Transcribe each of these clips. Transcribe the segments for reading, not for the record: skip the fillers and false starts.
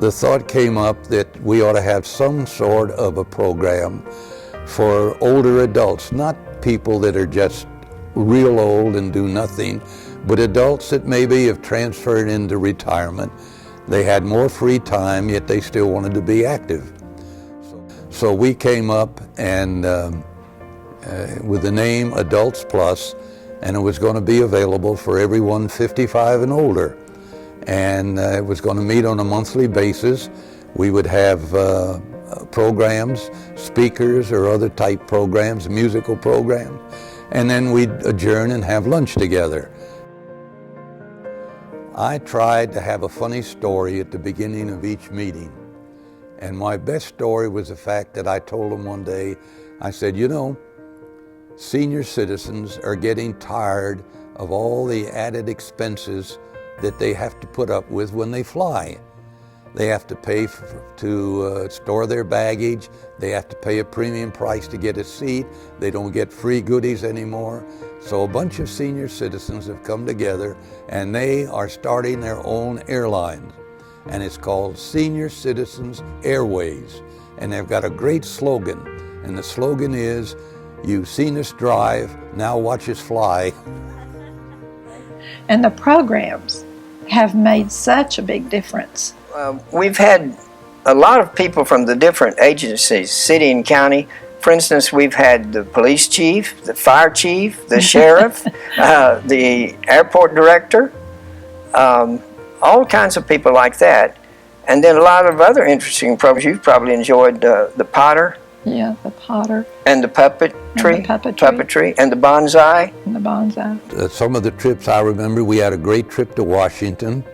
the thought came up that we ought to have some sort of a program for older adults, not people that are just real old and do nothing, but adults that maybe have transferred into retirement. They had more free time, yet they still wanted to be active. So we came up and with the name Adults Plus, and it was going to be available for everyone 55 and older. And it was going to meet on a monthly basis. We would have programs, speakers or other type programs, musical programs, and then we'd adjourn and have lunch together. I tried to have a funny story at the beginning of each meeting. And my best story was the fact that I told them one day, I said, you know, senior citizens are getting tired of all the added expenses that they have to put up with when they fly. They have to pay to store their baggage. They have to pay a premium price to get a seat. They don't get free goodies anymore. So a bunch of senior citizens have come together and they are starting their own airline. And it's called Senior Citizens Airways. And they've got a great slogan. And the slogan is, "You've seen us drive, now watch us fly." And the programs have made such a big difference. We've had a lot of people from the different agencies, city and county. For instance, we've had the police chief, the fire chief, the sheriff, the airport director, all kinds of people like that. And then a lot of other interesting programs. You've probably enjoyed the Potter. Yeah, the Potter. And the puppetry, and the bonsai. And the bonsai. Some of the trips I remember, we had a great trip to Washington.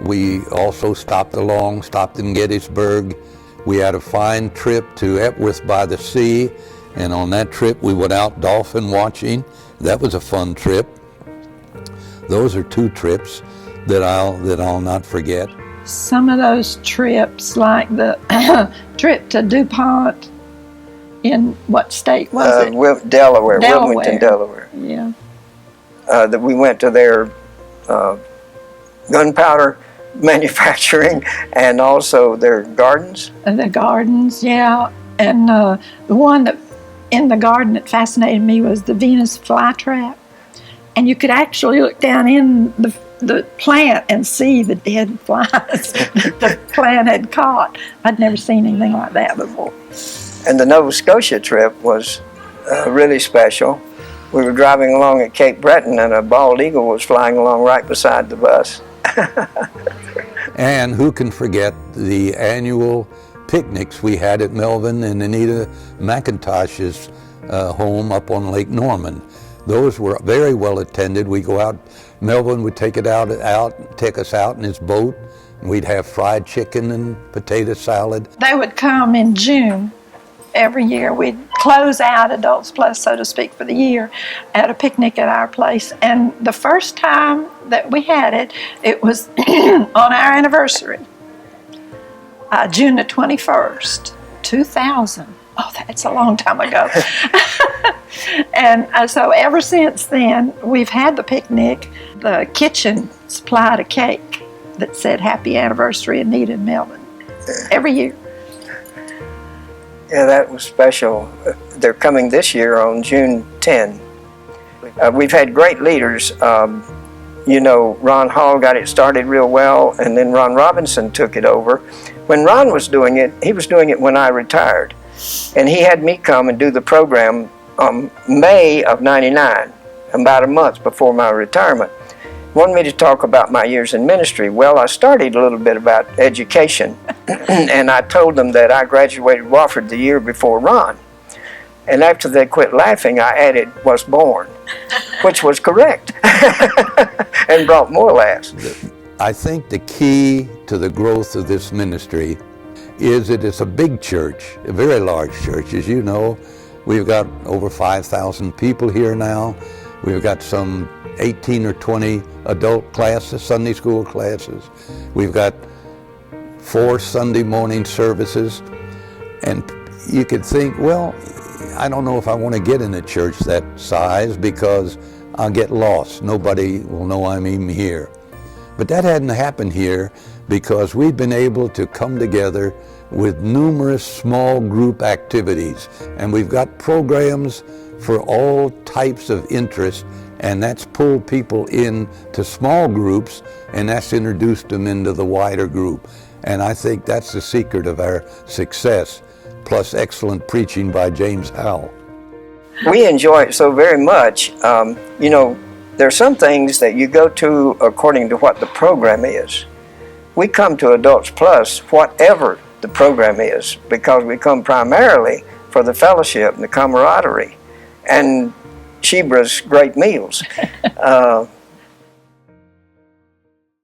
We also stopped in Gettysburg. We had a fine trip to Epworth by the Sea, and on that trip we went out dolphin watching. That was a fun trip. Those are two trips that I'll not forget. Some of those trips, like the trip to DuPont, in what state was it? Delaware, Wilmington, Delaware. Yeah. That we went to their gunpowder manufacturing and also their gardens. The gardens, yeah. And the one that in the garden that fascinated me was the Venus flytrap. And you could actually look down in the plant and see the dead flies that the plant had caught. I'd never seen anything like that before. And the Nova Scotia trip was really special. We were driving along at Cape Breton and a bald eagle was flying along right beside the bus. And who can forget the annual picnics we had at Melvin and Anita McIntosh's home up on Lake Norman. Those were very well attended. We go out, Melvin would take us out in his boat, and we'd have fried chicken and potato salad. They would come in June every year. We'd close out Adults Plus, so to speak, for the year at a picnic at our place. And the first time that we had it, it was on our anniversary, June the 21st, 2000. Oh, that's a long time ago. And so ever since then, we've had the picnic. The kitchen supplied a cake that said "Happy Anniversary, Anita and Melvin," every year. Yeah, that was special. They're coming this year on June 10. We've had great leaders. You know, Ron Hall got it started real well, and then Ron Robinson took it over. When Ron was doing it, he was doing it when I retired. And he had me come and do the program May of '99, about a month before my retirement. Wanted me to talk about my years in ministry. Well, I started a little bit about education, and I told them that I graduated Wofford the year before Ron. And after they quit laughing, I added "was born," which was correct, and brought more laughs. I think the key to the growth of this ministry is that it's a big church, a very large church. As you know, we've got over 5,000 people here now. We've got some 18 or 20 adult classes, Sunday school classes. We've got 4 Sunday morning services. And you could think, well, I don't know if I want to get in a church that size because I'll get lost. Nobody will know I'm even here. But that hadn't happened here because we've been able to come together with numerous small group activities, and we've got programs for all types of interest, and that's pulled people in to small groups, and that's introduced them into the wider group. And I think that's the secret of our success, plus excellent preaching by James Howell. We enjoy it so very much. You know, there are some things that you go to according to what the program is. We come to Adults Plus whatever the program is, because we come primarily for the fellowship and the camaraderie and Shebra's great meals.